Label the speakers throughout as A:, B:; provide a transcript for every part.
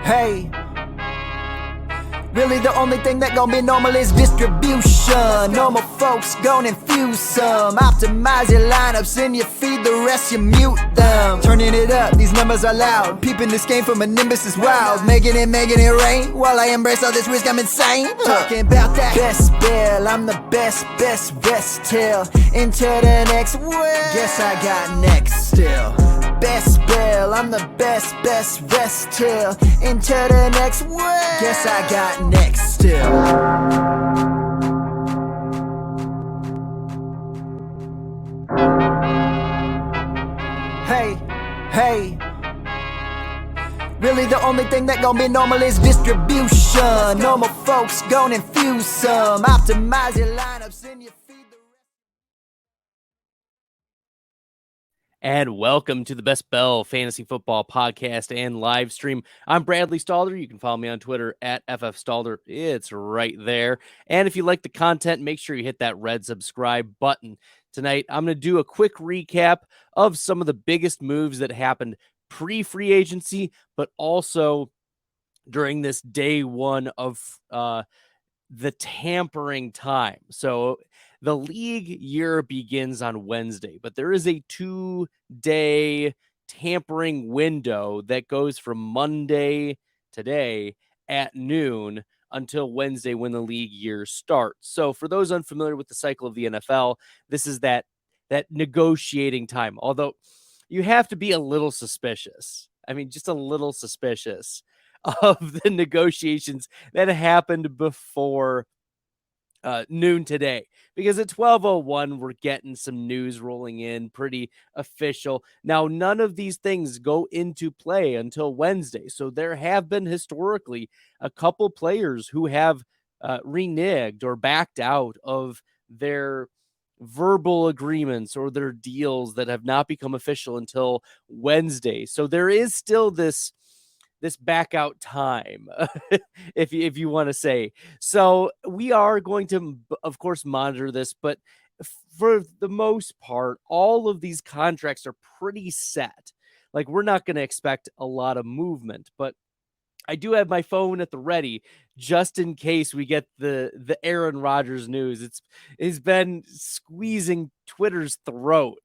A: Hey, really the only thing that gon' be normal is distribution. Normal folks gon' infuse some. Optimize your lineups and you feed the rest, you mute them. Turning it up, these numbers are loud. Peeping this game from a nimbus is wild. Making it rain while I embrace all this risk, I'm insane. Talking about that best bill, I'm the best rest till into the next world. Guess I got next still. Best bill, I'm the best rest till into the next world. Guess I got next still. Hey, really the only thing that gon' be normal is distribution. Normal folks gon' infuse some. Optimize your lineups and you feed the rest.
B: And welcome to the Best Bell Fantasy Football Podcast and live stream. I'm Bradley Stalder. You can follow me on Twitter at FFStalder. It's right there. And if you like the content, make sure you hit that red subscribe button. Tonight, I'm going to do a quick recap of some of the biggest moves that happened pre-free agency, but also during this day one of the tampering time. So the league year begins on Wednesday, but there is a 2-day tampering window that goes from Monday today at noon until Wednesday when the league year starts. So for those unfamiliar with the cycle of the NFL, this is that negotiating time. Although you have to be a little suspicious. I mean, just a little suspicious of the negotiations that happened before noon today, because at 12:01 we're getting some news rolling in, pretty official. Now, none of these things go into play until Wednesday. So there have been historically a couple players who have reneged or backed out of their verbal agreements or their deals that have not become official until Wednesday. So there is still this back out time, if you want to say. So we are going to, of course, monitor this, but for the most part, all of these contracts are pretty set. Like, we're not going to expect a lot of movement, but I do have my phone at the ready just in case we get the Aaron Rodgers news. It's been squeezing Twitter's throat,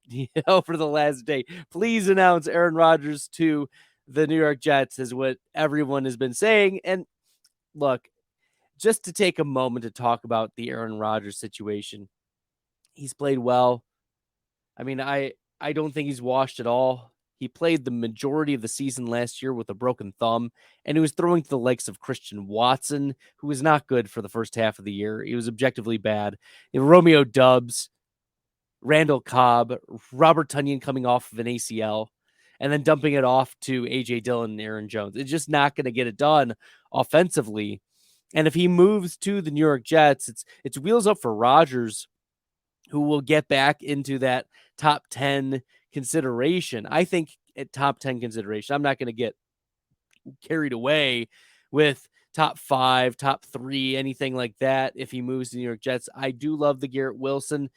B: for the last day. Please announce Aaron Rodgers to the New York Jets, is what everyone has been saying. And look, just to take a moment to talk about the Aaron Rodgers situation, he's played well. I mean, I don't think he's washed at all. He played the majority of the season last year with a broken thumb, and he was throwing to the likes of Christian Watson, who was not good for the first half of the year. He was objectively bad. Romeo Doubs, Randall Cobb, Robert Tonyan coming off of an ACL, and then dumping it off to A.J. Dillon and Aaron Jones. It's just not going to get it done offensively. And if he moves to the New York Jets, it's wheels up for Rodgers, who will get back into that top 10 consideration. I think at top 10 consideration, I'm not going to get carried away with top 5, top 3, anything like that if he moves to the New York Jets. I do love the Garrett Wilson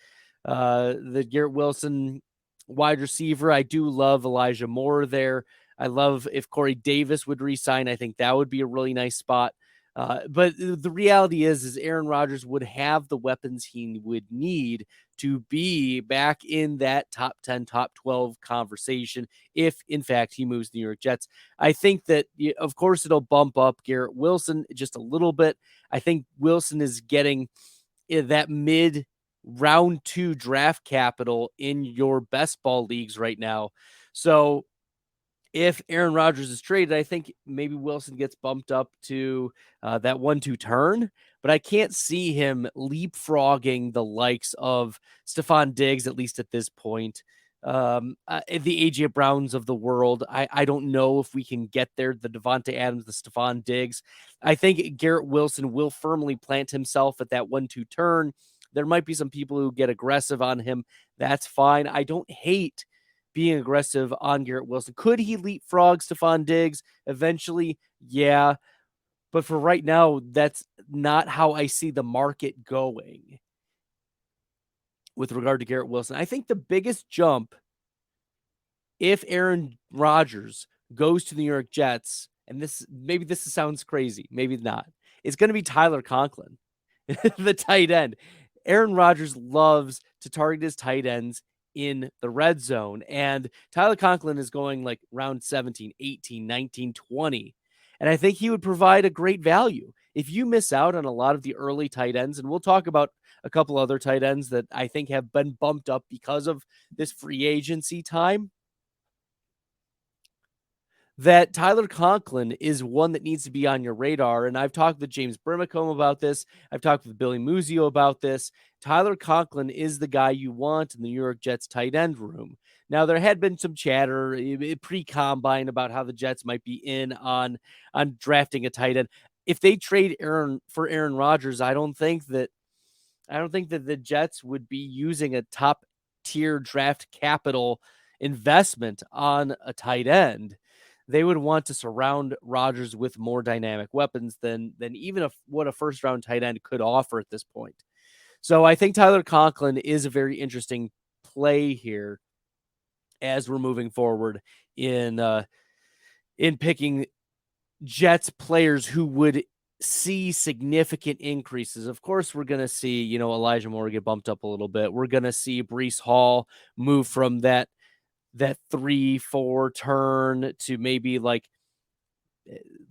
B: wide receiver. I do love Elijah Moore there. I love if Corey Davis would re-sign. I think that would be a really nice spot. But the reality is Aaron Rodgers would have the weapons he would need to be back in that top 10, top 12 conversation if, in fact, he moves the New York Jets. I think that, of course, it'll bump up Garrett Wilson just a little bit. I think Wilson is getting that mid round 2 draft capital in your best ball leagues right now. So if Aaron Rodgers is traded, I think maybe Wilson gets bumped up to that 1-2 turn, but I can't see him leapfrogging the likes of Stephon Diggs, at least at this point. The A.J. Browns of the world. I don't know if we can get there. The Devontae Adams, the Stephon Diggs. I think Garrett Wilson will firmly plant himself at that 1-2 turn. There might be some people who get aggressive on him. That's fine. I don't hate being aggressive on Garrett Wilson. Could he leapfrog Stephon Diggs eventually? Yeah. But for right now, that's not how I see the market going with regard to Garrett Wilson. I think the biggest jump, if Aaron Rodgers goes to the New York Jets, and this sounds crazy, maybe not. It's going to be Tyler Conklin, the tight end. Aaron Rodgers loves to target his tight ends in the red zone, and Tyler Conklin is going like round 17, 18, 19, 20. And I think he would provide a great value. If you miss out on a lot of the early tight ends, and we'll talk about a couple other tight ends that I think have been bumped up because of this free agency time, that Tyler Conklin is one that needs to be on your radar. And I've talked with James Brimacombe about this. I've talked with Billy Muzio about this. Tyler Conklin is the guy you want in the New York Jets tight end room. Now, there had been some chatter pre-combine about how the Jets might be in on drafting a tight end. If they trade Aaron Rodgers, I don't think that the Jets would be using a top tier draft capital investment on a tight end. They would want to surround Rodgers with more dynamic weapons than even what a first round tight end could offer at this point. So I think Tyler Conklin is a very interesting play here as we're moving forward in picking Jets players who would see significant increases. Of course, we're going to see, Elijah Moore get bumped up a little bit. We're going to see Breece Hall move from that 3-4 turn to maybe like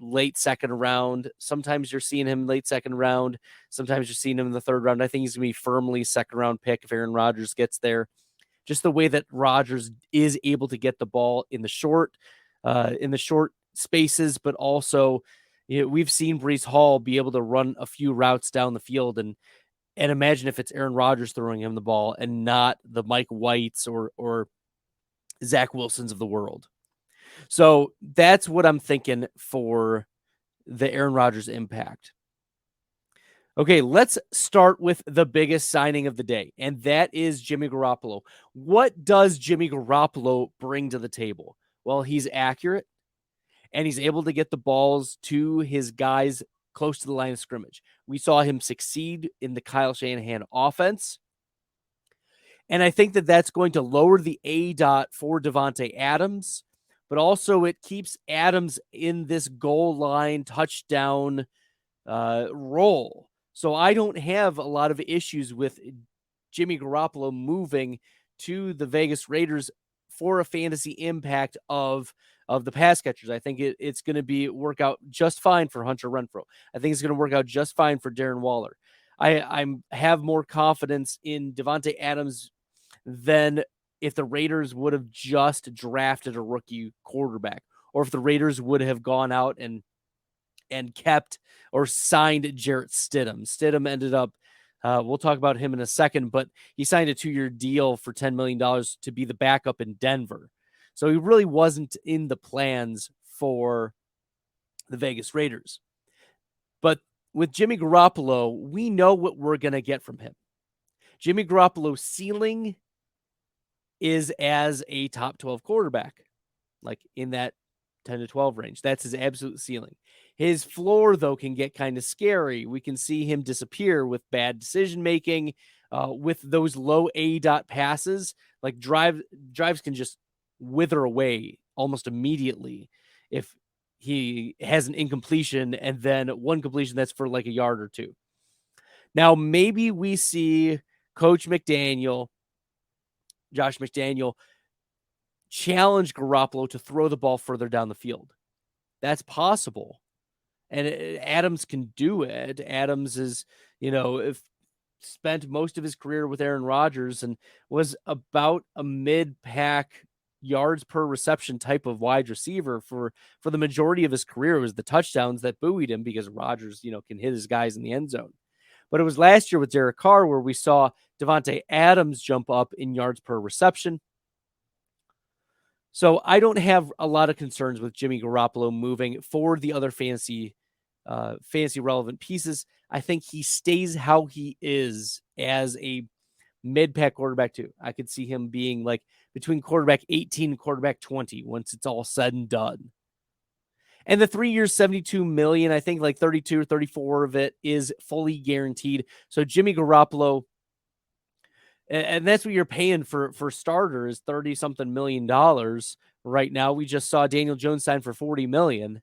B: late second round. Sometimes you're seeing him late second round. Sometimes you're seeing him in the third round. I think he's going to be firmly second round pick if Aaron Rodgers gets there. Just the way that Rodgers is able to get the ball in the short spaces, but also we've seen Breece Hall be able to run a few routes down the field, and imagine if it's Aaron Rodgers throwing him the ball and not the Mike Whites or Zach Wilsons of the world. So that's what I'm thinking for the Aaron Rodgers impact. Okay, let's start with the biggest signing of the day, and that is Jimmy Garoppolo. What does Jimmy Garoppolo bring to the table? Well, he's accurate, and he's able to get the balls to his guys close to the line of scrimmage. We saw him succeed in the Kyle Shanahan offense, and I think that that's going to lower the ADOT for Davante Adams, but also it keeps Adams in this goal line touchdown role. So I don't have a lot of issues with Jimmy Garoppolo moving to the Vegas Raiders for a fantasy impact of the pass catchers. I think it's going to work out just fine for Hunter Renfrow. I think it's going to work out just fine for Darren Waller. I have more confidence in Davante Adams than if the Raiders would have just drafted a rookie quarterback, or if the Raiders would have gone out and kept or signed Jarrett Stidham. Stidham ended up, we'll talk about him in a second, but he signed a 2-year deal for $10 million to be the backup in Denver. So he really wasn't in the plans for the Vegas Raiders. But with Jimmy Garoppolo, we know what we're going to get from him. Jimmy Garoppolo's ceiling is as a top 12 quarterback, like in that 10 to 12 range. That's his absolute ceiling. His floor, though, can get kind of scary. We can see him disappear with bad decision-making, with those low ADOT passes. Like drives can just wither away almost immediately if he has an incompletion and then one completion that's for like a yard or two. Now, maybe we see Coach McDaniel, Josh McDaniel, challenge Garoppolo to throw the ball further down the field. That's possible. And Adams can do it. Adams is, spent most of his career with Aaron Rodgers and was about a mid-pack yards per reception type of wide receiver for the majority of his career. It was the touchdowns that buoyed him because Rodgers, can hit his guys in the end zone. But it was last year with Derek Carr where we saw Davante Adams jump up in yards per reception. So I don't have a lot of concerns with Jimmy Garoppolo moving for the other fantasy relevant pieces. I think he stays how he is as a mid-pack quarterback too. I could see him being like between quarterback 18 and quarterback 20 once it's all said and done. And the 3 years, $72 million, I think like 32 or 34 of it is fully guaranteed. So Jimmy Garoppolo, and that's what you're paying for starters, $30-something million right now. We just saw Daniel Jones sign for $40 million.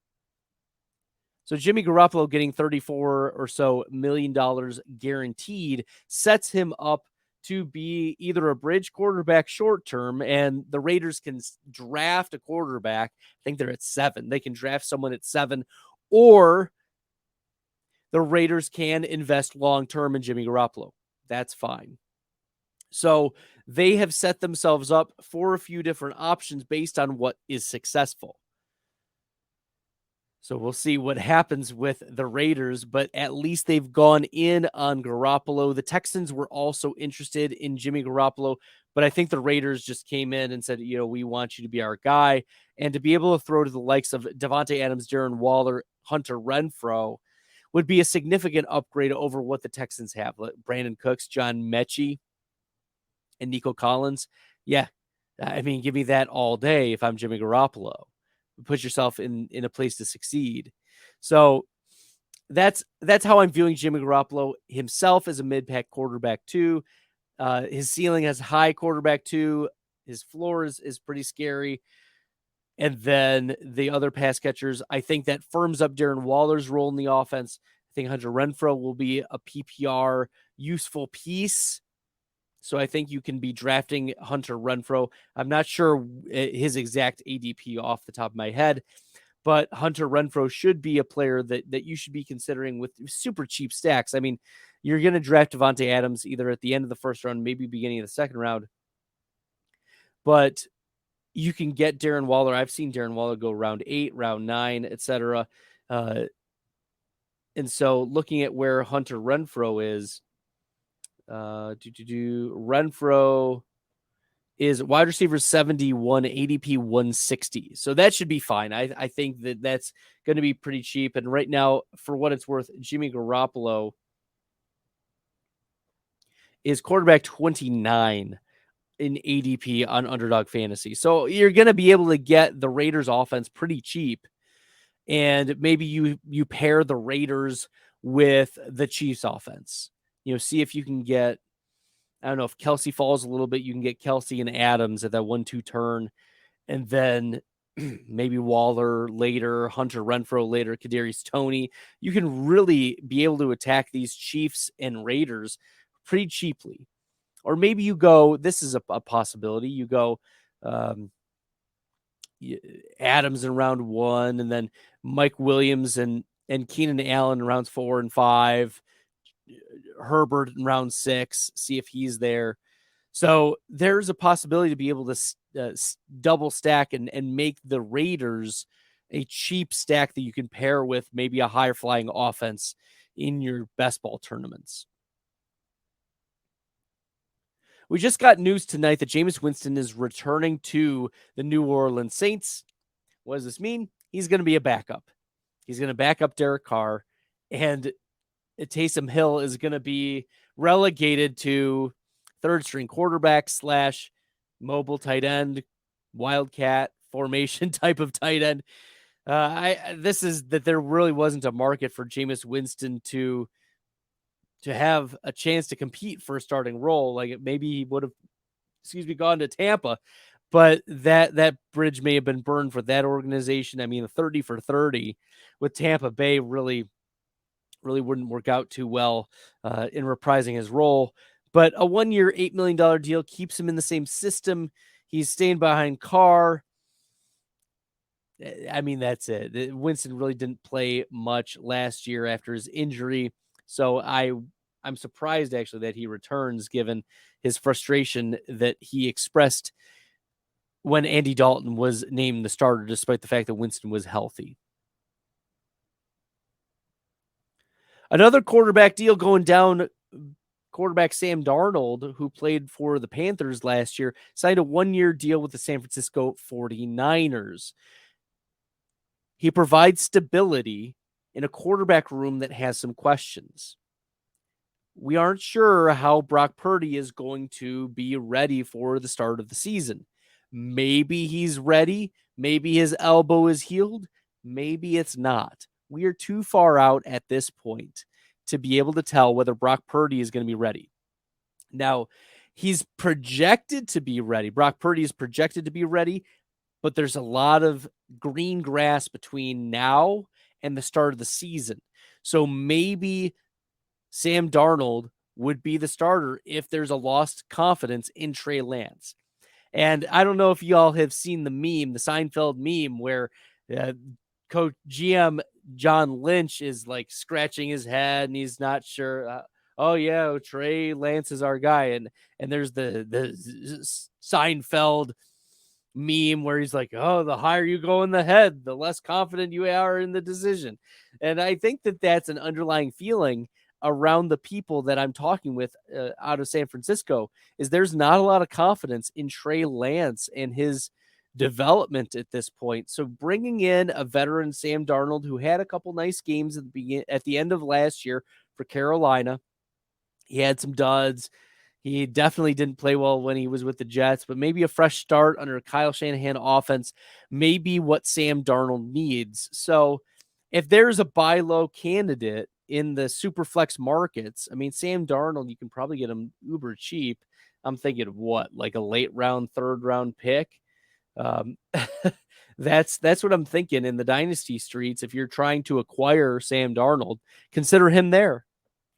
B: So Jimmy Garoppolo getting $34 guaranteed sets him up to be either a bridge quarterback short term, and the Raiders can draft a quarterback. I think they're at 7. They can draft someone at 7, or the Raiders can invest long term in Jimmy Garoppolo. That's fine. So they have set themselves up for a few different options based on what is successful. So we'll see what happens with the Raiders, but at least they've gone in on Garoppolo. The Texans were also interested in Jimmy Garoppolo, but I think the Raiders just came in and said, we want you to be our guy. And to be able to throw to the likes of Davante Adams, Darren Waller, Hunter Renfrow would be a significant upgrade over what the Texans have. Brandon Cooks, John Mechie, and Nico Collins. Yeah, I mean, give me that all day if I'm Jimmy Garoppolo. Put yourself in a place to succeed. So that's how I'm viewing Jimmy Garoppolo himself as a mid-pack quarterback too. His ceiling has high quarterback too. His floor is pretty scary. And then the other pass catchers, I think that firms up Darren Waller's role in the offense. I think Hunter Renfrow will be a PPR useful piece. So I think you can be drafting Hunter Renfrow. I'm not sure his exact ADP off the top of my head, but Hunter Renfrow should be a player that you should be considering with super cheap stacks. I mean, you're going to draft Davante Adams either at the end of the first round, maybe beginning of the second round, but you can get Darren Waller. I've seen Darren Waller go round 8, round 9, etc. And so looking at where Hunter Renfrow is, Renfrow is wide receiver 71, ADP 160. So that should be fine. I think that's going to be pretty cheap. And right now, for what it's worth, Jimmy Garoppolo is quarterback 29 in ADP on Underdog Fantasy. So you're going to be able to get the Raiders offense pretty cheap. And maybe you pair the Raiders with the Chiefs offense. See if you can get, I don't know, if Kelsey falls a little bit, you can get Kelsey and Adams at that 1-2 turn. And then maybe Waller later, Hunter Renfrow later, Kadarius Toney. You can really be able to attack these Chiefs and Raiders pretty cheaply. Or maybe you go, this is a possibility, you go Adams in round 1, and then Mike Williams and Keenan Allen in rounds 4 and 5. Herbert in round 6, see if he's there. So there's a possibility to be able to double stack and make the Raiders a cheap stack that you can pair with maybe a higher flying offense in your best ball tournaments. We just got news tonight that Jameis Winston is returning to the New Orleans Saints. What does this mean? He's going to be a backup. He's going to back up Derek Carr, and Taysom Hill is going to be relegated to third string quarterback / mobile tight end, wildcat formation type of tight end. This is that there really wasn't a market for Jameis Winston to have a chance to compete for a starting role. Like maybe he would have, gone to Tampa, but that bridge may have been burned for that organization. I mean, 30 for 30 with Tampa Bay really wouldn't work out too well in reprising his role. But a 1-year, $8 million deal keeps him in the same system. He's staying behind Carr. I mean, that's it. Winston really didn't play much last year after his injury. So I'm surprised actually that he returns, given his frustration that he expressed when Andy Dalton was named the starter, despite the fact that Winston was healthy. Another quarterback deal going down. Quarterback Sam Darnold, who played for the Panthers last year, signed a 1-year deal with the San Francisco 49ers. He provides stability in a quarterback room that has some questions. We aren't sure how Brock Purdy is going to be ready for the start of the season. Maybe he's ready. Maybe his elbow is healed. Maybe it's not. We are too far out at this point to be able to tell whether Brock Purdy is going to be ready. Now, he's projected to be ready. Brock Purdy is projected to be ready, but there's a lot of green grass between now and the start of the season. So maybe Sam Darnold would be the starter if there's a lost confidence in Trey Lance. And I don't know if y'all have seen the meme, the Seinfeld meme, where Coach GM John Lynch is like scratching his head and he's not sure. Oh yeah, Trey Lance is our guy, and there's the Seinfeld meme where he's like, oh, the higher you go in the head, the less confident you are in the decision. And I think that that's an underlying feeling around the people that I'm talking with out of San Francisco, is there's not a lot of confidence in Trey Lance and his development at this point. So bringing in a veteran, Sam Darnold, who had a couple nice games at the end of last year for Carolina, he had some duds. He definitely didn't play well when he was with the Jets, but maybe a fresh start under a Kyle Shanahan offense may be what Sam Darnold needs. So if there's a buy low candidate in the super flex markets, I mean, Sam Darnold, you can probably get him uber cheap. I'm thinking of what, like a late round, third round pick. That's what I'm thinking in the dynasty streets. If you're trying to acquire Sam Darnold, consider him there.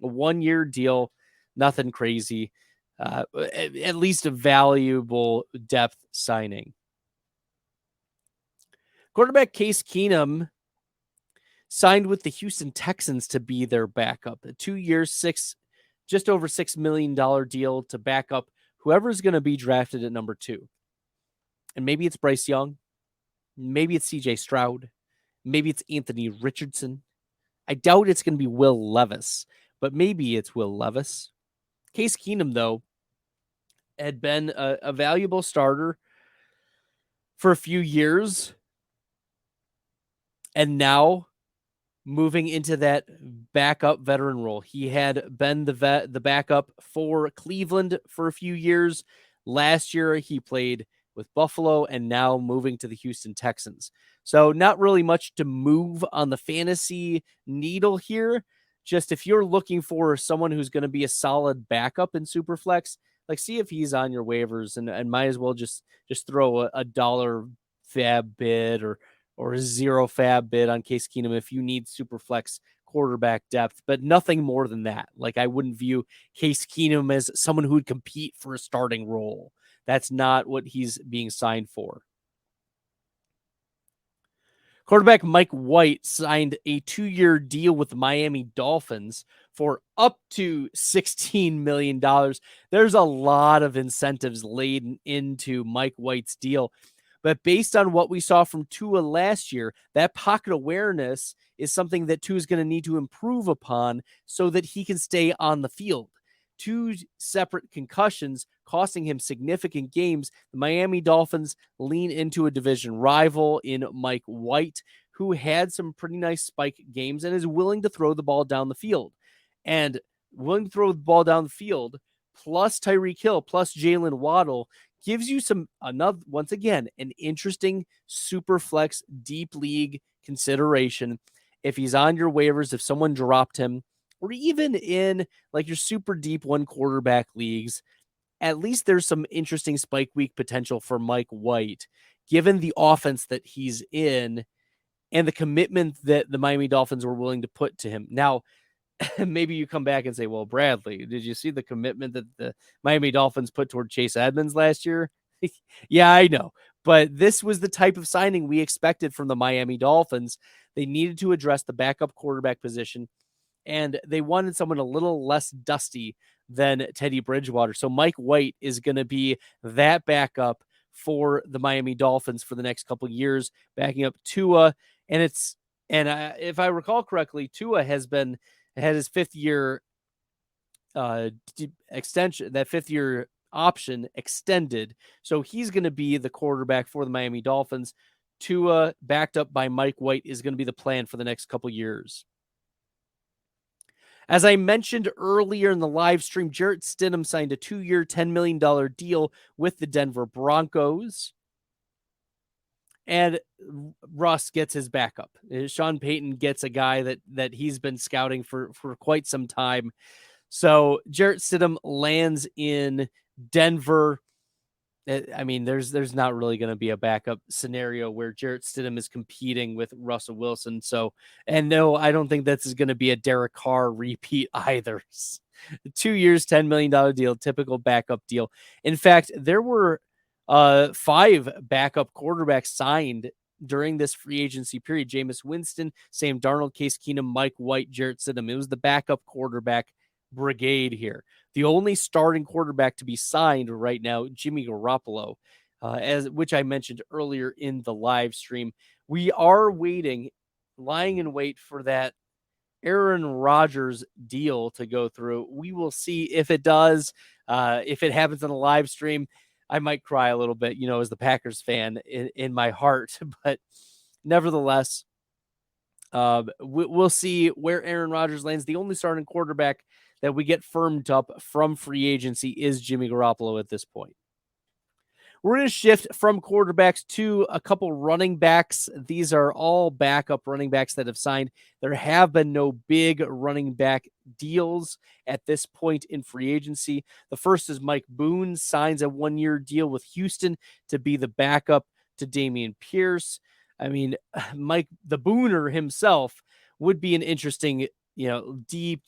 B: A 1-year deal, nothing crazy. At least a valuable depth signing. Quarterback Case Keenum signed with the Houston Texans to be their backup. A 2-year, just over $6 million deal to back up whoever's going to be drafted at number 2. And maybe it's Bryce Young. Maybe it's CJ Stroud. Maybe it's Anthony Richardson. I doubt it's going to be Will Levis, but maybe it's Will Levis. Case Keenum, though, had been a valuable starter for a few years. And now moving into that backup veteran role. He had been the backup for Cleveland for a few years. Last year, he played with Buffalo, and now moving to the Houston Texans. So not really much to move on the fantasy needle here. Just if you're looking for someone who's going to be a solid backup in Superflex, like see if he's on your waivers, and might as well just throw a dollar fab bid or a zero fab bid on Case Keenum if you need Superflex quarterback depth, but nothing more than that. Like I wouldn't view Case Keenum as someone who would compete for a starting role. That's not what he's being signed for. Quarterback Mike White signed a 2-year deal with the Miami Dolphins for up to $16 million. There's a lot of incentives laid into Mike White's deal. But based on what we saw from Tua last year, that pocket awareness is something that Tua is going to need to improve upon so that he can stay on the field. 2 separate concussions costing him significant games. The Miami Dolphins lean into a division rival in Mike White, who had some pretty nice spike games and is willing to throw the ball down the field. And willing to throw the ball down the field, plus Tyreek Hill, plus Jalen Waddle, gives you once again, an interesting super flex deep league consideration. If he's on your waivers, if someone dropped him, or even in like your super deep 1 quarterback leagues, at least there's some interesting spike week potential for Mike White, given the offense that he's in and the commitment that the Miami Dolphins were willing to put to him. Now, maybe you come back and say, well, Bradley, did you see the commitment that the Miami Dolphins put toward Chase Edmonds last year? Yeah, I know. But this was the type of signing we expected from the Miami Dolphins. They needed to address the backup quarterback position, and they wanted someone a little less dusty than Teddy Bridgewater. So Mike White is going to be that backup for the Miami Dolphins for the next couple of years, backing up Tua. And if I recall correctly, Tua had his 5th-year extension, that 5th-year option extended. So he's going to be the quarterback for the Miami Dolphins. Tua, backed up by Mike White, is going to be the plan for the next couple years. As I mentioned earlier in the live stream, Jarrett Stidham signed a 2-year, $10 million deal with the Denver Broncos. And Russ gets his backup. Sean Payton gets a guy that he's been scouting for quite some time. So Jarrett Stidham lands in Denver. I mean, there's not really going to be a backup scenario where Jarrett Stidham is competing with Russell Wilson. So, and no, I don't think that's going to be a Derek Carr repeat either. 2 years, $10 million deal, typical backup deal. In fact, there were 5 backup quarterbacks signed during this free agency period. Jameis Winston, Sam Darnold, Case Keenum, Mike White, Jarrett Stidham. It was the backup quarterback brigade here. The only starting quarterback to be signed right now, Jimmy Garoppolo, as which I mentioned earlier in the live stream. We are waiting, lying in wait for that Aaron Rodgers deal to go through. We will see if it does. If it happens on a live stream, I might cry a little bit, as the Packers fan in my heart. But nevertheless, we'll see where Aaron Rodgers lands. The only starting quarterback that we get firmed up from free agency is Jimmy Garoppolo at this point. We're going to shift from quarterbacks to a couple running backs. These are all backup running backs that have signed. There have been no big running back deals at this point in free agency. The first is Mike Boone signs a 1-year deal with Houston to be the backup to Dameon Pierce. I mean, Mike, the Booner himself, would be an interesting, deep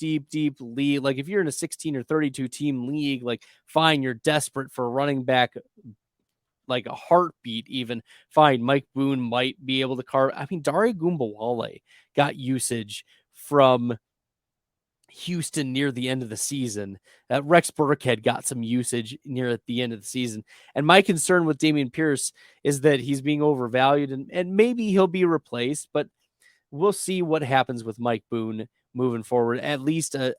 B: league. Like if you're in a 16 or 32 team league, like fine, you're desperate for a running back, like a heartbeat even, fine, Mike Boone might be able to carve. I mean, Dare Gumbawale got usage from Houston near the end of the season. Rex Burkhead got some usage near at the end of the season. And my concern with Dameon Pierce is that he's being overvalued and maybe he'll be replaced, but we'll see what happens with Mike Boone moving forward. At least a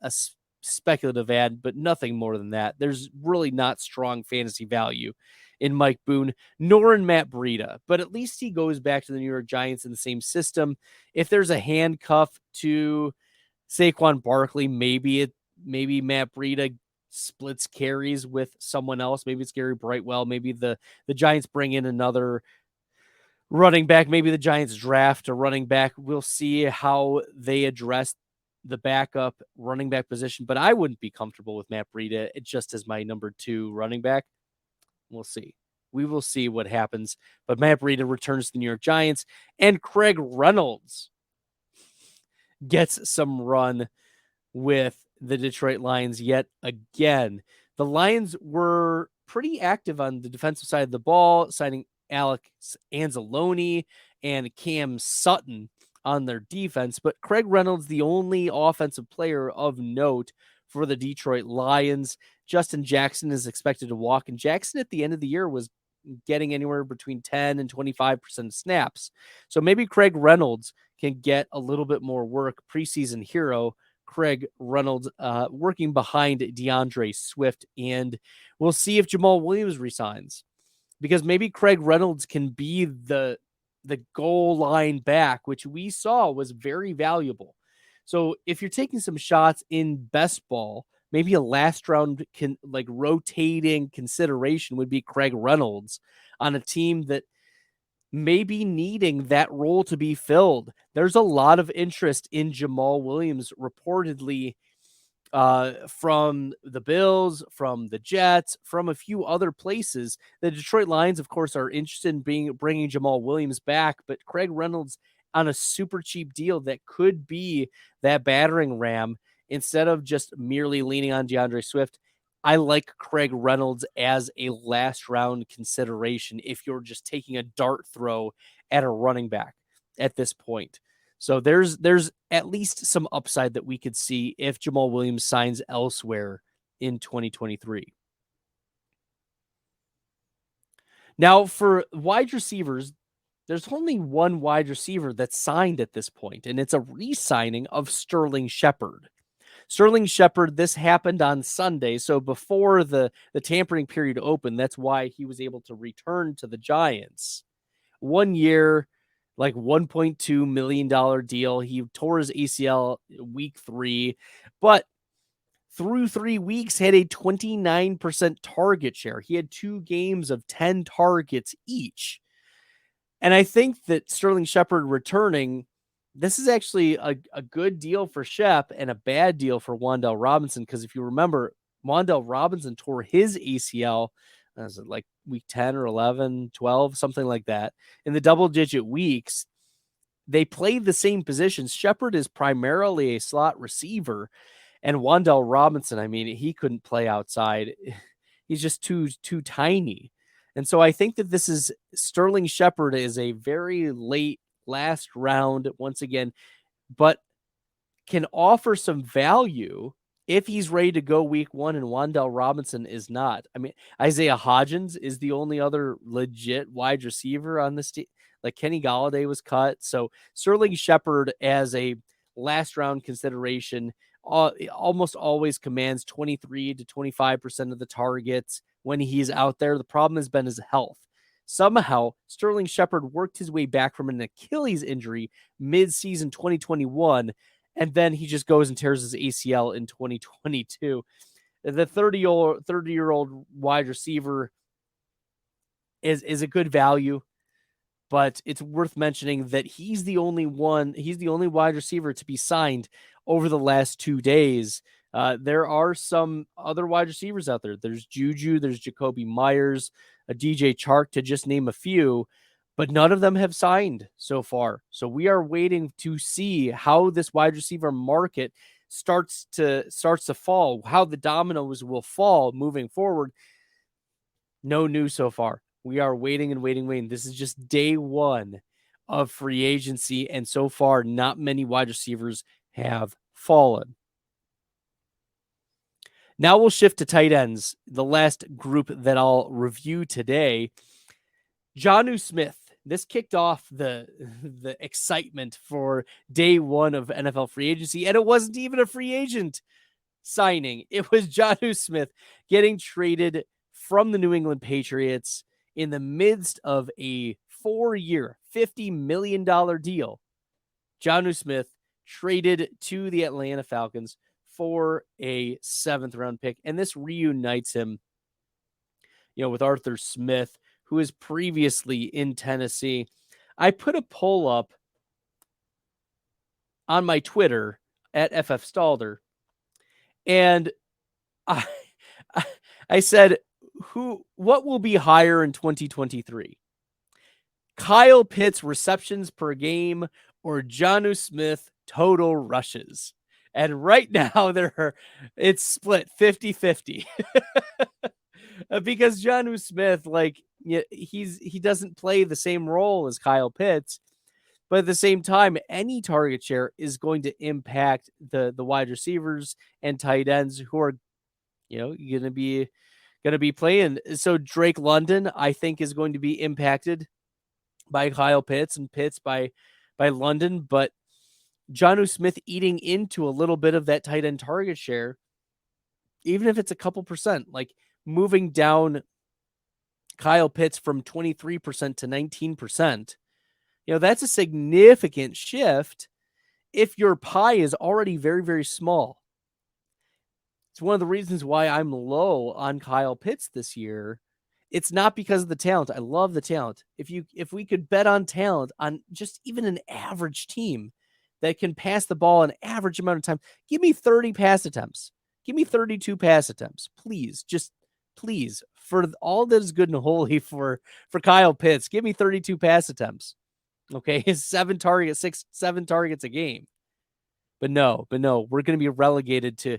B: speculative ad, but nothing more than that. There's really not strong fantasy value in Mike Boone, nor in Matt Breida, but at least he goes back to the New York Giants in the same system. If there's a handcuff to Saquon Barkley, maybe Matt Breida splits carries with someone else. Maybe it's Gary Brightwell. Maybe the Giants bring in another running back. Maybe the Giants draft a running back. We'll see how they address the backup running back position, but I wouldn't be comfortable with Matt Breida just as my number 2 running back. We'll see. We will see what happens. But Matt Breida returns to the New York Giants, and Craig Reynolds gets some run with the Detroit Lions yet again. The Lions were pretty active on the defensive side of the ball, signing Alex Anzalone and Cam Sutton on their defense, but Craig Reynolds, the only offensive player of note for the Detroit Lions. Justin Jackson is expected to walk, and Jackson at the end of the year was getting anywhere between 10 and 25% of snaps. So maybe Craig Reynolds can get a little bit more work. Preseason hero Craig Reynolds working behind DeAndre Swift, and we'll see if Jamal Williams resigns, because maybe Craig Reynolds can be the goal line back, which we saw was very valuable. So if you're taking some shots in best ball, maybe a last round rotating consideration would be Craig Reynolds on a team that may be needing that role to be filled. There's a lot of interest in Jamal Williams reportedly from the Bills, from the Jets, from a few other places. The Detroit Lions, of course, are interested in bringing Jamal Williams back, but Craig Reynolds on a super cheap deal that could be that battering ram instead of just merely leaning on DeAndre Swift. I like Craig Reynolds as a last round consideration if you're just taking a dart throw at a running back at this point. So there's at least some upside that we could see if Jamal Williams signs elsewhere in 2023. Now, for wide receivers, there's only one wide receiver that's signed at this point, and it's a re-signing of Sterling Shepard. Sterling Shepard, this happened on Sunday, so before the tampering period opened, that's why he was able to return to the Giants. 1 year, like $1.2 million deal. He tore his ACL week 3, but through 3 weeks had a 29% target share. He had 2 games of 10 targets each. And I think that Sterling Shepard returning, this is actually a good deal for Shep and a bad deal for Wan'Dale Robinson, because if you remember, Wan'Dale Robinson tore his ACL week 10 or 11, 12, something like that. In the double-digit weeks, they played the same positions. Shepard is primarily a slot receiver, and Wan'Dale Robinson, I mean, he couldn't play outside. He's just too tiny. And so I think that this is Sterling Shepard is a very late last round once again, but can offer some value if he's ready to go week 1 and Wan'Dale Robinson is not. I mean, Isaiah Hodgins is the only other legit wide receiver on this team. Like Kenny Golladay was cut. So Sterling Shepard as a last round consideration almost always commands 23 to 25% of the targets when he's out there. The problem has been his health. Somehow, Sterling Shepard worked his way back from an Achilles injury mid-season 2021, and then he just goes and tears his ACL in 2022. The 30-year-old wide receiver is a good value, but it's worth mentioning that he's the only wide receiver to be signed over the last 2 days. There are some other wide receivers out there. There's Juju, there's Jacoby Myers, a DJ Chark, to just name a few, but none of them have signed so far. So we are waiting to see how this wide receiver market starts to fall, how the dominoes will fall moving forward. No news so far. We are waiting and waiting. This is just day 1 of free agency, and so far, not many wide receivers have fallen. Now we'll shift to tight ends, the last group that I'll review today. Jonnu Smith. This kicked off the excitement for day 1 of NFL free agency, and it wasn't even a free agent signing. It was Jonnu Smith getting traded from the New England Patriots in the midst of a 4-year, $50 million deal. Jonnu Smith traded to the Atlanta Falcons for a 7th round pick. And this reunites him, with Arthur Smith, who is previously in Tennessee. I put a poll up on my Twitter at FFStalder, and I said, what will be higher in 2023? Kyle Pitts receptions per game or Jonnu Smith total rushes? And right now it's split 50-50 because Jonnu Smith, he doesn't play the same role as Kyle Pitts, but at the same time, any target share is going to impact the wide receivers and tight ends who are, going to be playing. So Drake London, I think, is going to be impacted by Kyle Pitts and Pitts by London, but Jonnu Smith eating into a little bit of that tight end target share, even if it's a couple percent, like moving down Kyle Pitts from 23% to 19%, that's a significant shift if your pie is already very, very small. It's one of the reasons why I'm low on Kyle Pitts this year. It's not because of the talent. I love the talent. If we could bet on talent on just even an average team that can pass the ball an average amount of time, give me 30 pass attempts. Give me 32 pass attempts. Please, for all that is good and holy for Kyle Pitts, give me 32 pass attempts. Okay, his 7 targets a game. But no, we're going to be relegated to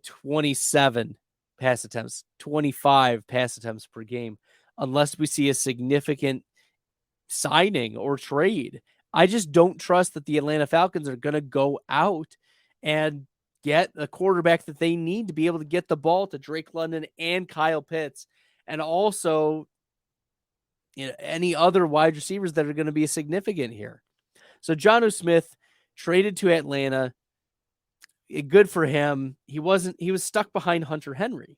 B: 27 pass attempts, 25 pass attempts per game, unless we see a significant signing or trade. I just don't trust that the Atlanta Falcons are going to go out and get a quarterback that they need to be able to get the ball to Drake London and Kyle Pitts, and also any other wide receivers that are going to be significant here. So Jonnu Smith traded to Atlanta. Good for him. He was stuck behind Hunter Henry.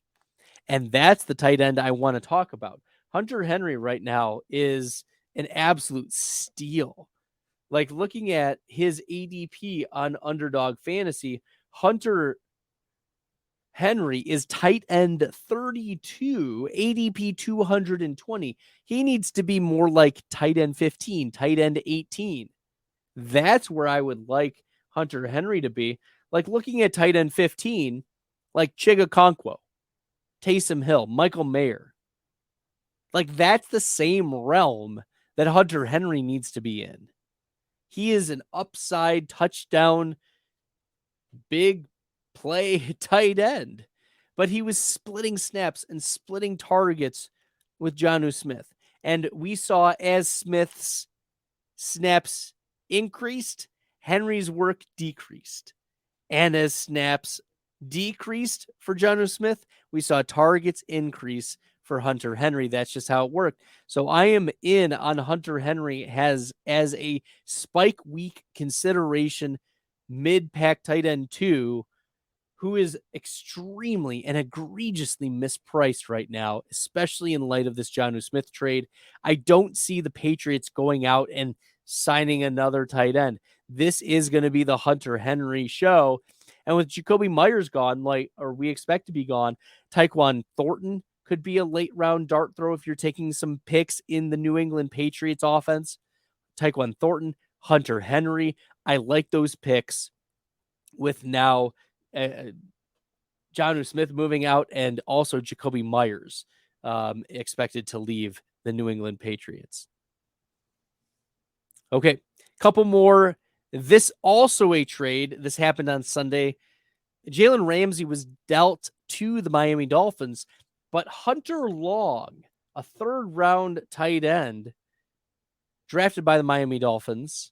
B: And that's the tight end I want to talk about. Hunter Henry right now is an absolute steal. Like, looking at his ADP on Underdog Fantasy, Hunter Henry is tight end 32, ADP 220. He needs to be more like tight end 15, tight end 18. That's where I would like Hunter Henry to be. Like, looking at tight end 15, like Chigakonkwo, Taysom Hill, Michael Mayer. Like, that's the same realm that Hunter Henry needs to be in. He is an upside touchdown, big play tight end, but he was splitting snaps and splitting targets with Jonnu Smith. And we saw as Smith's snaps increased, Henry's work decreased. And as snaps decreased for Jonnu Smith, we saw targets increase for Hunter Henry. That's just how it worked. So I am in on Hunter Henry as a spike week consideration, mid-pack tight end 2, who is extremely and egregiously mispriced right now, especially in light of this Jonnu Smith trade. I don't see the Patriots going out and signing another tight end. This is going to be the Hunter Henry show. And with Jakobi Meyers gone, or we expect to be gone, Tyquan Thornton could be a late round dart throw if you're taking some picks in the New England Patriots offense. Tyquan Thornton, Hunter Henry. I like those picks with now Jonnu Smith moving out and also Jakobi Meyers expected to leave the New England Patriots. Okay, couple more. This also a trade. This happened on Sunday. Jalen Ramsey was dealt to the Miami Dolphins, but Hunter Long, a third-round tight end, drafted by the Miami Dolphins,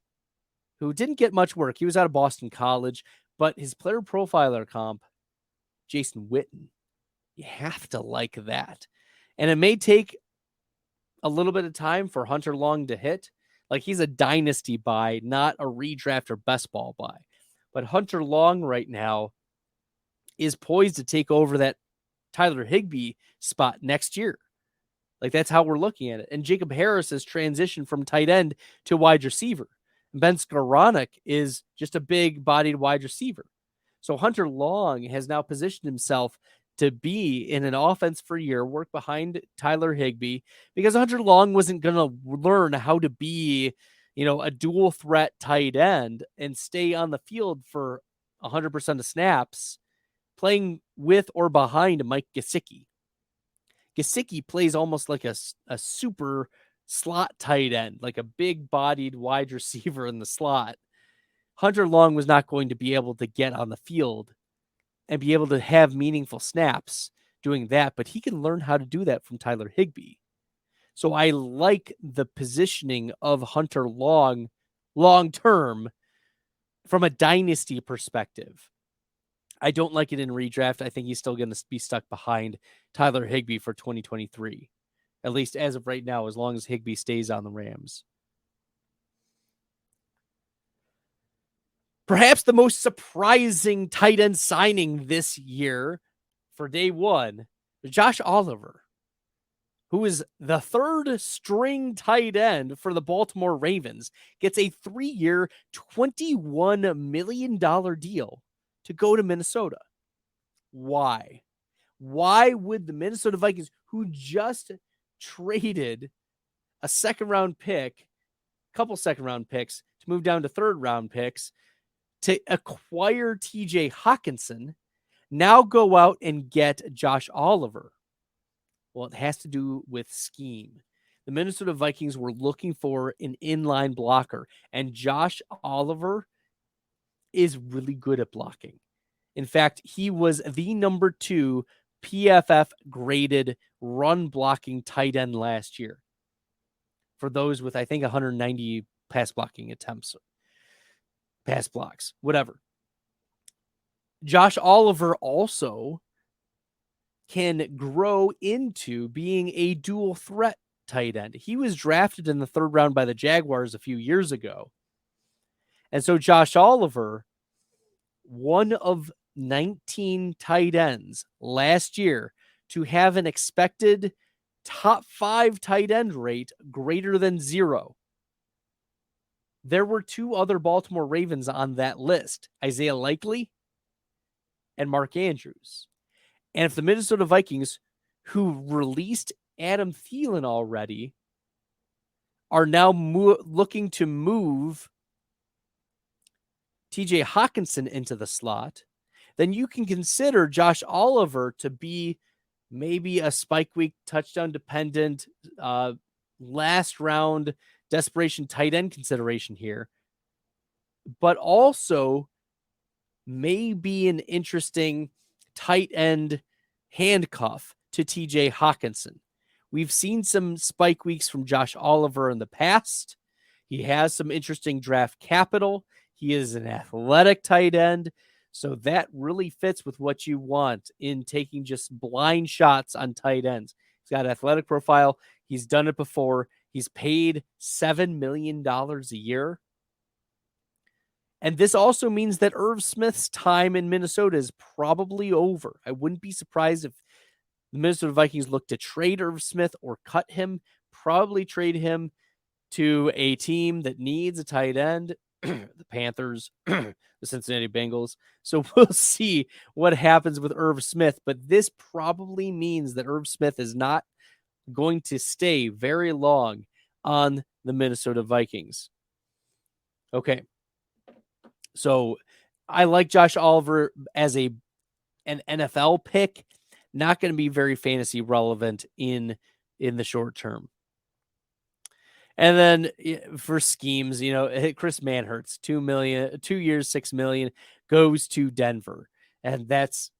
B: who didn't get much work. He was out of Boston College, but his player profiler comp, Jason Witten, you have to like that. And it may take a little bit of time for Hunter Long to hit. Like, he's a dynasty buy, not a redraft or best ball buy. But Hunter Long right now is poised to take over that Tyler Higbee spot next year. Like, that's how we're looking at it. And Jacob Harris has transitioned from tight end to wide receiver. Ben Skoranek is just a big-bodied wide receiver. So Hunter Long has now positioned himself to be in an offense for a year, work behind Tyler Higbee, because Hunter Long wasn't going to learn how to be, a dual threat tight end and stay on the field for 100% of snaps, playing with or behind Mike Gesicki. Gesicki plays almost like a super slot tight end, like a big-bodied wide receiver in the slot. Hunter Long was not going to be able to get on the field and be able to have meaningful snaps doing that, but he can learn how to do that from Tyler Higbee. So I like the positioning of Hunter Long long-term from a dynasty perspective. I don't like it in redraft. I think he's still going to be stuck behind Tyler Higbee for 2023, at least as of right now, as long as Higbee stays on the Rams. Perhaps the most surprising tight end signing this year for day one, Josh Oliver, who is the third string tight end for the Baltimore Ravens, gets a 3-year, $21 million deal to go to Minnesota. Why? Why would the Minnesota Vikings, who just traded a second-round pick, couple second-round picks, to move down to third-round picks, to acquire TJ Hockenson, now go out and get Josh Oliver? Well, it has to do with scheme. The Minnesota Vikings were looking for an inline blocker, and Josh Oliver is really good at blocking. In fact, he was the number 2 PFF graded run blocking tight end last year. For those with, I think, 190 pass blocking attempts, pass blocks, whatever. Josh Oliver also can grow into being a dual threat tight end. He was drafted in the 3rd round by the Jaguars a few years ago. And so Josh Oliver, one of 19 tight ends last year to have an expected top 5 tight end rate greater than 0. There were 2 other Baltimore Ravens on that list, Isaiah Likely and Mark Andrews. And if the Minnesota Vikings, who released Adam Thielen already, are now looking to move TJ Hockenson into the slot, then you can consider Josh Oliver to be maybe a spike week touchdown dependent last round desperation tight end consideration here, but also maybe an interesting tight end handcuff to TJ Hawkinson. We've seen some spike weeks from Josh Oliver in the past. He has some interesting draft capital. He is an athletic tight end. So that really fits with what you want in taking just blind shots on tight ends. He's got an athletic profile. He's done it before. He's paid $7 million a year. And this also means that Irv Smith's time in Minnesota is probably over. I wouldn't be surprised if the Minnesota Vikings look to trade Irv Smith or cut him, probably trade him to a team that needs a tight end, the Panthers, the Cincinnati Bengals. So we'll see what happens with Irv Smith, but this probably means that Irv Smith is not going to stay very long on the Minnesota Vikings. Okay. So I like Josh Oliver as an NFL pick, not going to be very fantasy relevant in the short term. And then for schemes, Chris Manhertz, 2 million, 2 years, 6 million, goes to Denver. And that's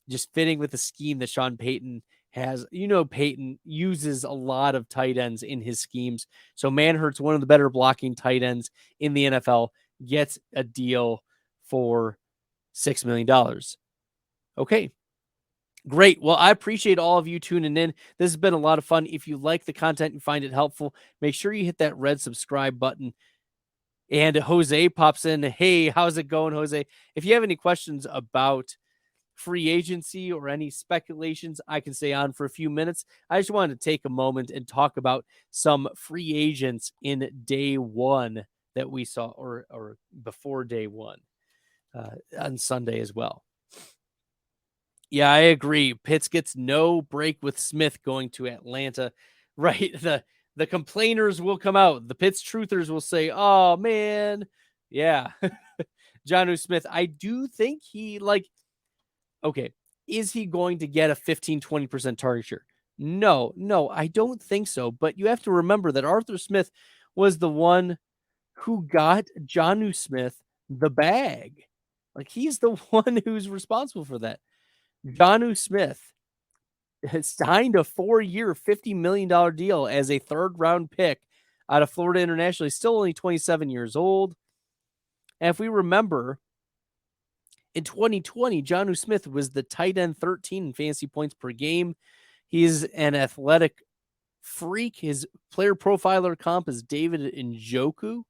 B: just fitting with the scheme that Sean Payton has. Payton uses a lot of tight ends in his schemes. So Manhertz, one of the better blocking tight ends in the NFL, gets a deal for $6 million. Okay. Great. Well, I appreciate all of you tuning in. This has been a lot of fun. If you like the content and find it helpful, make sure you hit that red subscribe button. And Jose pops in. Hey, how's it going, Jose? If you have any questions about free agency or any speculations, I can stay on for a few minutes. I just wanted to take a moment and talk about some free agents in day one that we saw, or before day one on Sunday as well. Yeah, I agree. Pitts gets no break with Smith going to Atlanta, right? The complainers will come out. The Pitts truthers will say, oh, man. Yeah. Jonnu Smith, I do think okay, is he going to get a 15, 20% target share? No, I don't think so. But you have to remember that Arthur Smith was the one who got Jonnu Smith the bag. He's the one who's responsible for that. Jonnu Smith has signed a 4-year, $50 million deal as a third-round pick out of Florida International. He's still only 27 years old. And if we remember, in 2020, Jonnu Smith was the tight end 13 in fantasy points per game. He's an athletic freak. His player profiler comp is David Njoku.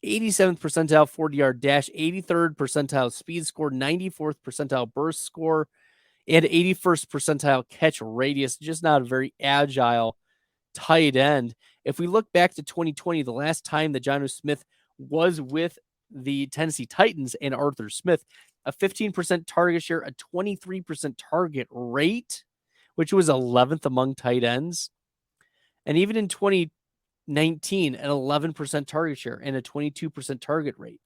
B: 87th percentile 40-yard dash, 83rd percentile speed score, 94th percentile burst score, and 81st percentile catch radius. Just not a very agile tight end. If we look back to 2020, the last time that Jonnu Smith was with the Tennessee Titans and Arthur Smith, a 15% target share, a 23% target rate, which was 11th among tight ends. And even in 2019, an 11% target share and a 22% target rate.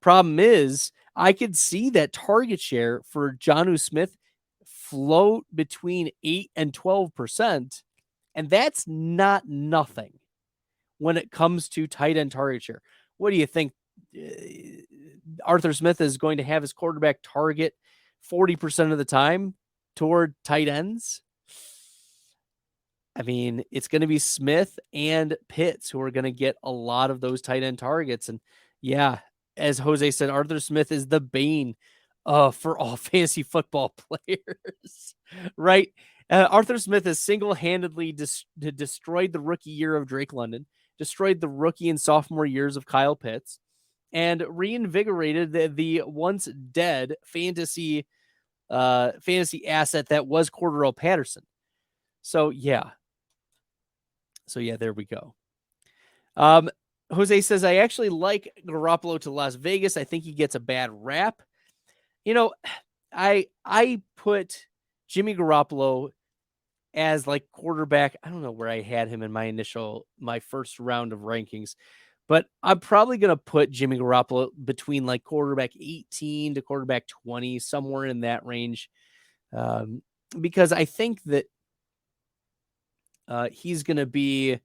B: Problem is, I could see that target share for Jonnu Smith float between 8 and 12%, and that's not nothing when it comes to tight end target share. What do you think? Arthur Smith is going to have his quarterback target 40% of the time toward tight ends? I mean, it's going to be Smith and Pitts who are going to get a lot of those tight end targets. And yeah, as Jose said, Arthur Smith is the bane for all fantasy football players, right? Arthur Smith has single-handedly destroyed the rookie year of Drake London, destroyed the rookie and sophomore years of Kyle Pitts, and reinvigorated the once dead fantasy asset that was Cordarrelle Patterson. So yeah, there we go. Jose says, I actually like Garoppolo to Las Vegas. I think he gets a bad rap. I put Jimmy Garoppolo as quarterback. I don't know where I had him in my first round of rankings, but I'm probably going to put Jimmy Garoppolo between quarterback 18 to quarterback 20, somewhere in that range. because I think that he's going to be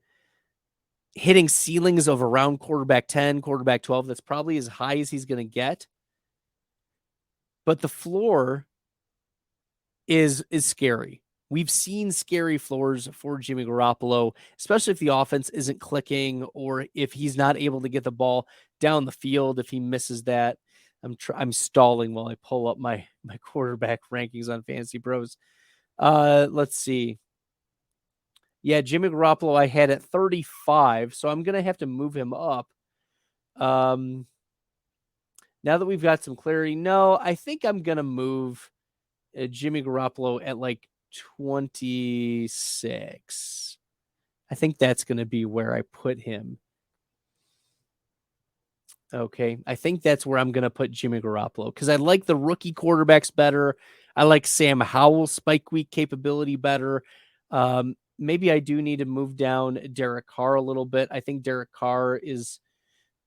B: hitting ceilings of around quarterback 10, quarterback 12. That's probably as high as he's going to get. But the floor is scary. We've seen scary floors for Jimmy Garoppolo, especially if the offense isn't clicking or if he's not able to get the ball down the field. If he misses that, I'm stalling while I pull up my quarterback rankings on Fantasy Pros. Let's see. Yeah, Jimmy Garoppolo I had at 35, so I'm gonna have to move him up. Now that we've got some clarity, no, I think I'm gonna move Jimmy Garoppolo at like 26. I think that's going to be where I put him. Okay. I think that's where I'm going to put Jimmy Garoppolo because I like the rookie quarterbacks better. I like Sam Howell's spike week capability better. Maybe I do need to move down Derek Carr a little bit. I think Derek Carr is,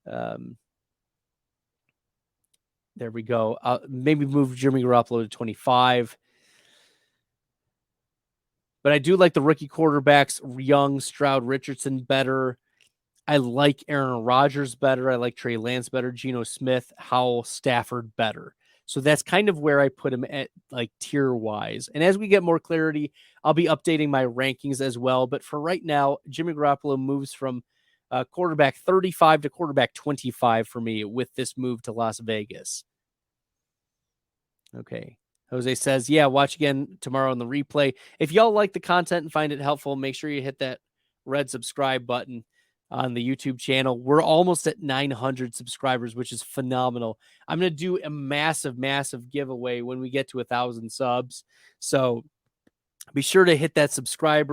B: there we go. Maybe move Jimmy Garoppolo to 25. But I do like the rookie quarterbacks, Young, Stroud, Richardson better. I like Aaron Rodgers better. I like Trey Lance better. Geno Smith, Howell, Stafford better. So that's kind of where I put him at like tier wise. And as we get more clarity, I'll be updating my rankings as well. But for right now, Jimmy Garoppolo moves from quarterback 35 to quarterback 25 for me with this move to Las Vegas. Okay. Jose says, yeah, watch again tomorrow on the replay. If y'all like the content and find it helpful, make sure you hit that red subscribe button on the YouTube channel. We're almost at 900 subscribers, which is phenomenal. I'm going to do a massive giveaway when we get to 1,000 subs. So be sure to hit that subscribe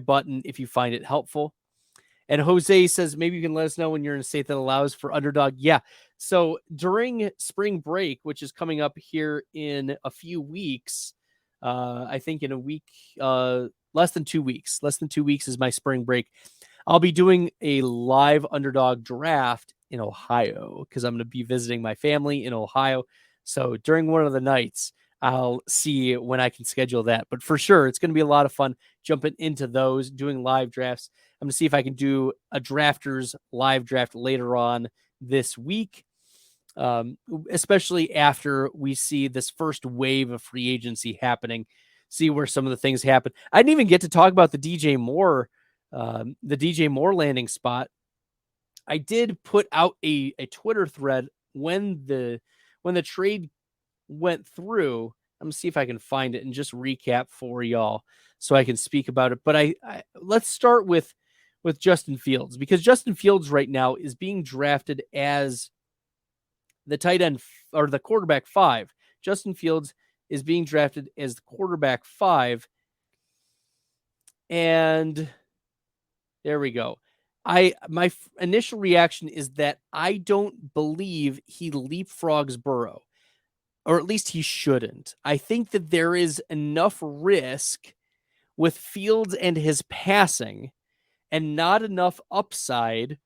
B: button if you find it helpful. And Jose says, maybe you can let us know when you're in a state that allows for underdog. Yeah. So during spring break, which is coming up here in a few weeks, I think in a week, less than 2 weeks is my spring break. I'll be doing a live underdog draft in Ohio because I'm going to be visiting my family in Ohio. So during one of the nights, I'll see when I can schedule that. But for sure, it's going to be a lot of fun jumping into those, doing live drafts. I'm going to see if I can do a drafters live draft later on this week, especially after we see this first wave of free agency happening, see where some of the things happen. I didn't even get to talk about the DJ Moore landing spot. I did put out a Twitter thread when the trade went through. I'm gonna see if I can find it and just recap for y'all so I can speak about it. But I let's start with Justin Fields, because Justin Fields right now is being drafted as the tight end or the quarterback 5. Justin Fields is being drafted as the quarterback 5. And there we go. My initial reaction is that I don't believe he leapfrogs Burrow, or at least he shouldn't. I think that there is enough risk with Fields and his passing and not enough upside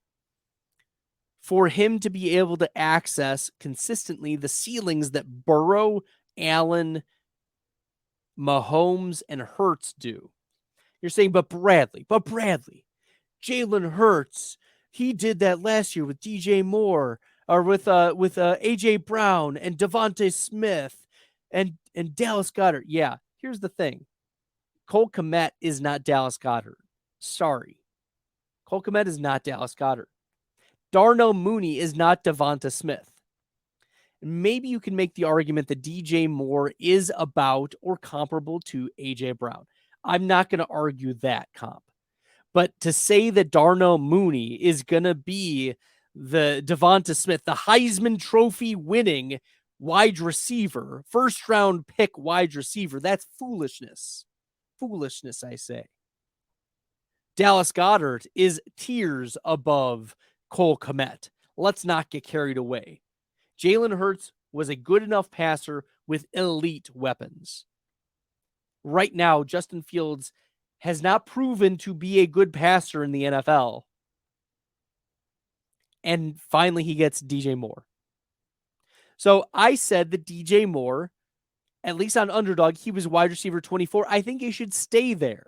B: for him to be able to access consistently the ceilings that Burrow, Allen, Mahomes, and Hurts do. You're saying, but Bradley, Jalen Hurts, he did that last year with DJ Moore or with AJ Brown and Devontae Smith and Dallas Goedert. Yeah, here's the thing. Cole Kmet is not Dallas Goedert. Sorry. Cole Kmet is not Dallas Goedert. Darnell Mooney is not Devonta Smith. Maybe you can make the argument that DJ Moore is about or comparable to AJ Brown. I'm not going to argue that comp. But to say that Darnell Mooney is going to be the Devonta Smith, the Heisman Trophy winning wide receiver, first round pick wide receiver, that's foolishness. Foolishness, I say. Dallas Goedert is tiers above Cole Kmet. Let's not get carried away. Jalen Hurts was a good enough passer with elite weapons. Right now, Justin Fields has not proven to be a good passer in the NFL. And finally, he gets DJ Moore. So I said that DJ Moore at least on Underdog, he was wide receiver 24. I think he should stay there.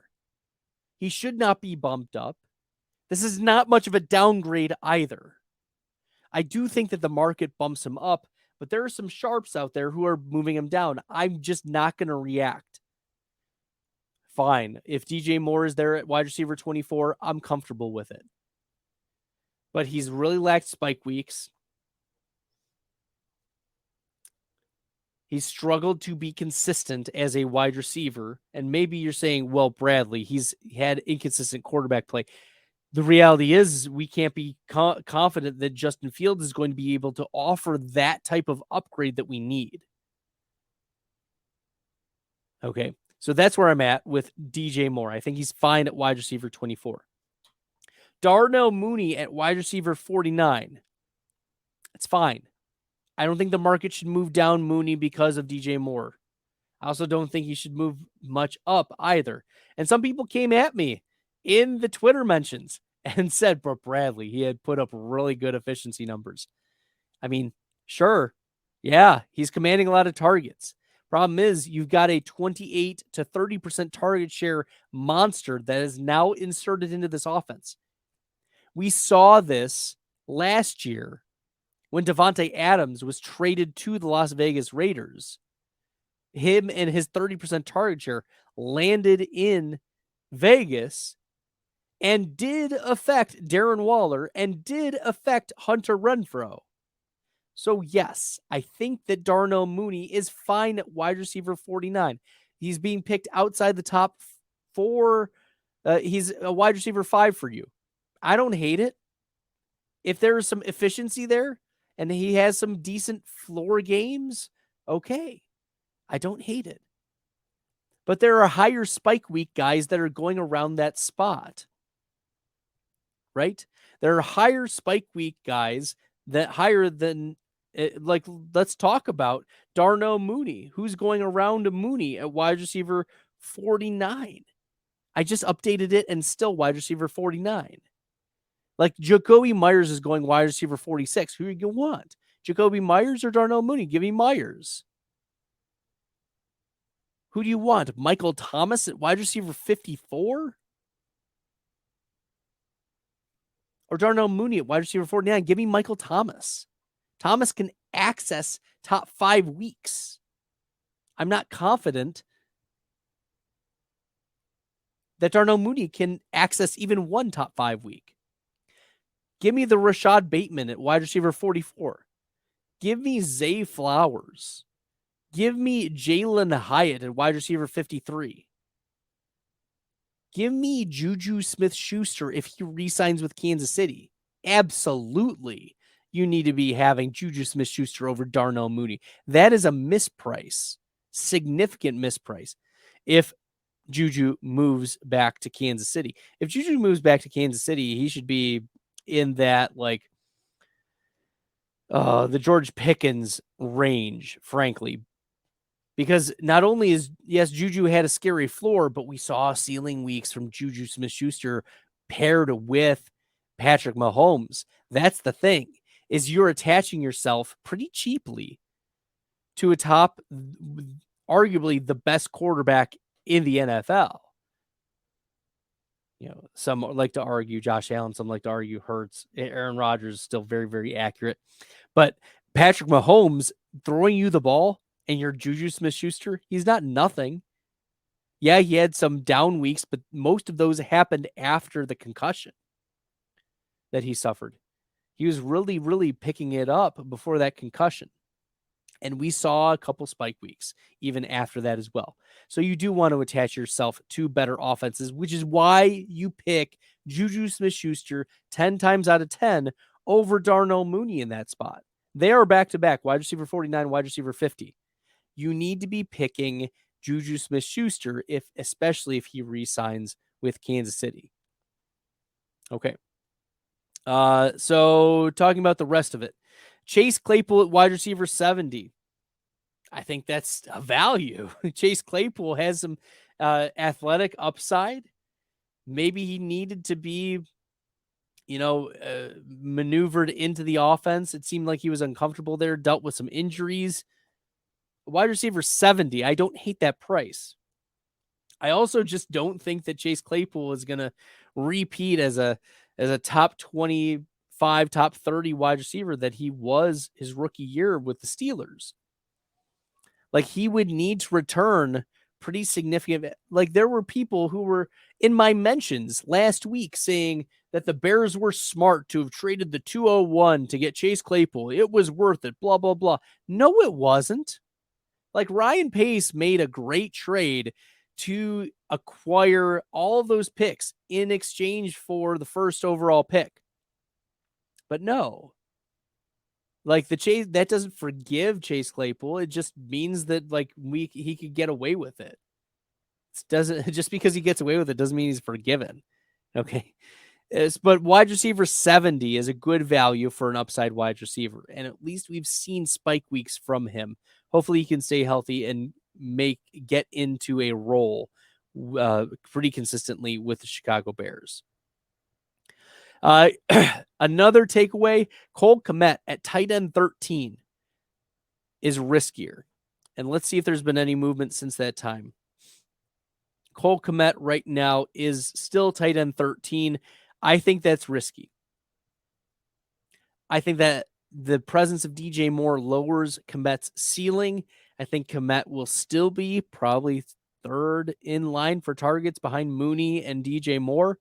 B: He should not be bumped up. This is not much of a downgrade either. I do think that the market bumps him up, but there are some sharps out there who are moving him down. I'm just not going to react. Fine. If DJ Moore is there at wide receiver 24, I'm comfortable with it. But he's really lacked spike weeks. He's struggled to be consistent as a wide receiver. And maybe you're saying, well, Bradley, he's had inconsistent quarterback play. The reality is we can't be confident that Justin Fields is going to be able to offer that type of upgrade that we need. Okay, so that's where I'm at with DJ Moore. I think he's fine at wide receiver 24. Darnell Mooney at wide receiver 49. It's fine. I don't think the market should move down Mooney because of DJ Moore. I also don't think he should move much up either. And some people came at me in the Twitter mentions and said, but Bradley, he had put up really good efficiency numbers. I mean, sure. Yeah, he's commanding a lot of targets. Problem is, you've got a 28 to 30% target share monster that is now inserted into this offense. We saw this last year when Davante Adams was traded to the Las Vegas Raiders. Him and his 30% target share landed in Vegas and did affect Darren Waller and did affect Hunter Renfrow. So yes, I think that Darnell Mooney is fine at wide receiver 49. He's being picked outside the top 4. He's a wide receiver 5 for you. I don't hate it. If there is some efficiency there and he has some decent floor games, okay. I don't hate it. But there are higher spike week guys that are going around that spot. Right? There are higher spike week guys that higher than, like, let's talk about Darnell Mooney, who's going around Mooney at wide receiver 49. I just updated it and still wide receiver 49. Like, Jacoby Myers is going wide receiver 46. Who do you want? Jacoby Myers or Darnell Mooney? Give me Myers. Who do you want? Michael Thomas at wide receiver 54? Or Darnell Mooney at wide receiver 49? Give me Michael Thomas. Thomas can access top 5 weeks. I'm not confident that Darnell Mooney can access even one top 5 week. Give me the Rashad Bateman at wide receiver 44. Give me Zay Flowers. Give me Jalen Hyatt at wide receiver 53. Give me Juju Smith-Schuster if he re-signs with Kansas City. Absolutely, you need to be having Juju Smith-Schuster over Darnell Mooney. That is a misprice, significant misprice. If Juju moves back to Kansas City. If Juju moves back to Kansas City, he should be in that, like, the George Pickens range, frankly. Because not only is, yes, Juju had a scary floor, but we saw ceiling weeks from Juju Smith-Schuster paired with Patrick Mahomes. That's the thing, is you're attaching yourself pretty cheaply to a top, arguably the best quarterback in the NFL. You know, some like to argue Josh Allen, some like to argue Hurts. Aaron Rodgers is still very, very accurate. But Patrick Mahomes throwing you the ball and your Juju Smith-Schuster, he's not nothing. Yeah, he had some down weeks, but most of those happened after the concussion that he suffered. He was really, really picking it up before that concussion. And we saw a couple spike weeks even after that as well. So you do want to attach yourself to better offenses, which is why you pick Juju Smith-Schuster 10 times out of 10 over Darnell Mooney in that spot. They are back-to-back, wide receiver 49, wide receiver 50. You need to be picking Juju Smith-Schuster, especially if he re-signs with Kansas City. Okay. So talking about the rest of it. Chase Claypool at wide receiver 70. I think that's a value. Chase Claypool has some athletic upside. Maybe he needed to be, maneuvered into the offense. It seemed like he was uncomfortable there, dealt with some injuries. Wide receiver 70, I don't hate that price. I also just don't think that Chase Claypool is going to repeat as a top 25, top 30 wide receiver that he was his rookie year with the Steelers. Like, he would need to return pretty significant. Like, there were people who were in my mentions last week saying that the Bears were smart to have traded the 201 to get Chase Claypool. It was worth it, blah, blah, blah. No, it wasn't. Like, Ryan Pace made a great trade to acquire all of those picks in exchange for the first overall pick. But no, like, the Chase, that doesn't forgive Chase Claypool. It just means that, like, he could get away with it. Doesn't just because he gets away with it doesn't mean he's forgiven. Okay. But wide receiver 70 is a good value for an upside wide receiver. And at least we've seen spike weeks from him. Hopefully he can stay healthy and get into a role pretty consistently with the Chicago Bears. Another takeaway, Cole Kmet at tight end 13 is riskier. And let's see if there's been any movement since that time. Cole Kmet right now is still tight end 13. I think that's risky. I think that the presence of DJ Moore lowers Kmet's ceiling. I think Kmet will still be probably third in line for targets behind Mooney and DJ Moore.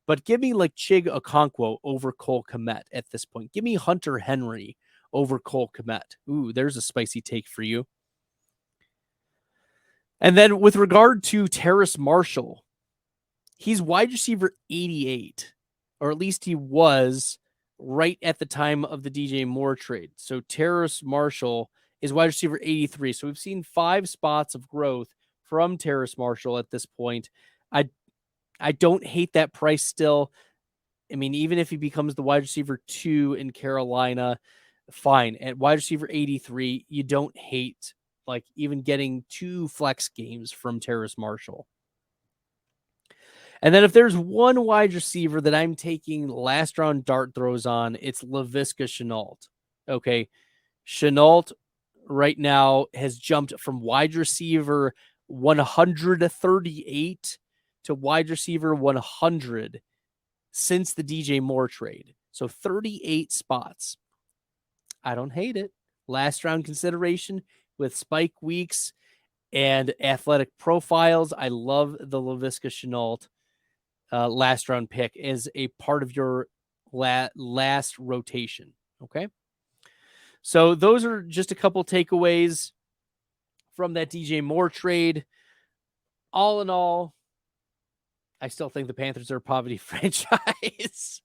B: But give me like Chig Okonkwo over Cole Kmet at this point. Give me Hunter Henry over Cole Kmet. Ooh, there's a spicy take for you. And then with regard to Terrace Marshall, he's wide receiver 88, or at least he was right at the time of the DJ Moore trade. So Terrace Marshall is wide receiver 83. So we've seen 5 spots of growth from Terrace Marshall at this point. I don't hate that price still. I mean, even if he becomes the wide receiver 2 in Carolina, fine. At wide receiver 83, you don't hate like even getting 2 flex games from Terrace Marshall. And then if there's one wide receiver that I'm taking last round dart throws on, it's Laviska Shenault. Okay. Shenault right now has jumped from wide receiver 138 to wide receiver 100 since the DJ Moore trade. So 38 spots. I don't hate it. Last round consideration with spike weeks and athletic profiles. I love the Laviska Shenault last round pick as a part of your last rotation. Okay. So those are just a couple takeaways from that DJ Moore trade. All in all, I still think the Panthers are a poverty franchise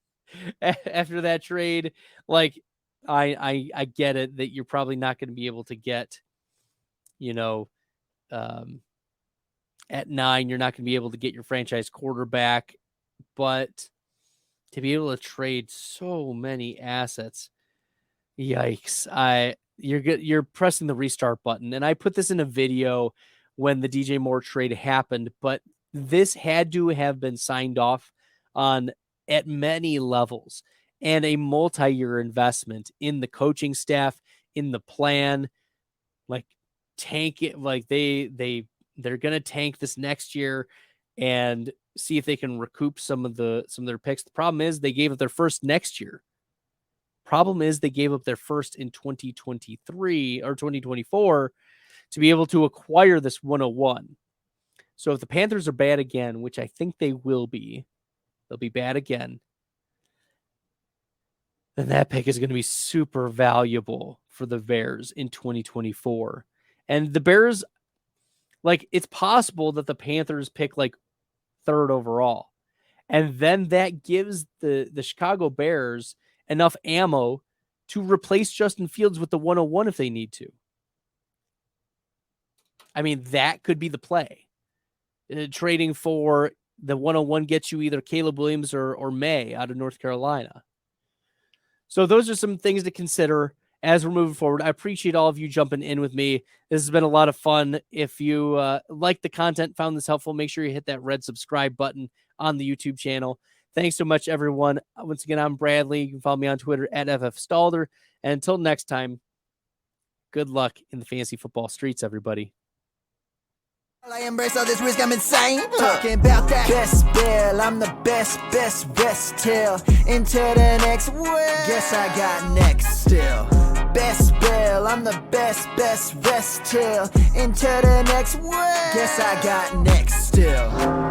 B: after that trade. Like, I get it that you're probably not going to be able to get, at 9, you're not going to be able to get your franchise quarterback, but to be able to trade so many assets, yikes! You're pressing the restart button. And I put this in a video when the DJ Moore trade happened, but this had to have been signed off on at many levels and a multi-year investment in the coaching staff, in the plan, like tank it. Like they're going to tank this next year and see if they can recoup some of their picks. The problem is they gave up their first next year. Problem is they gave up their first in 2023 or 2024 to be able to acquire this 101. So if the Panthers are bad again, which I think they will be, they'll be bad again, then that pick is going to be super valuable for the Bears in 2024. And the Bears, like, it's possible that the Panthers pick like 3rd overall. And then that gives the Chicago Bears enough ammo to replace Justin Fields with the 101 if they need to. I mean, that could be the play. Trading for the 101 gets you either Caleb Williams or May out of North Carolina. So those are some things to consider as we're moving forward. I appreciate all of you jumping in with me. This has been a lot of fun. If you like the content, found this helpful, make sure you hit that red subscribe button on the YouTube channel. Thanks so much, everyone. Once again, I'm Bradley. You can follow me on Twitter at FFStalder. And until next time, Good luck in the fantasy football streets, everybody.
A: I embrace all this risk, I'm insane. Talking about that best bill, I'm the best rest till into the next world. Guess I got next still. Best bill, I'm the best rest till into the next world. Guess I got next still.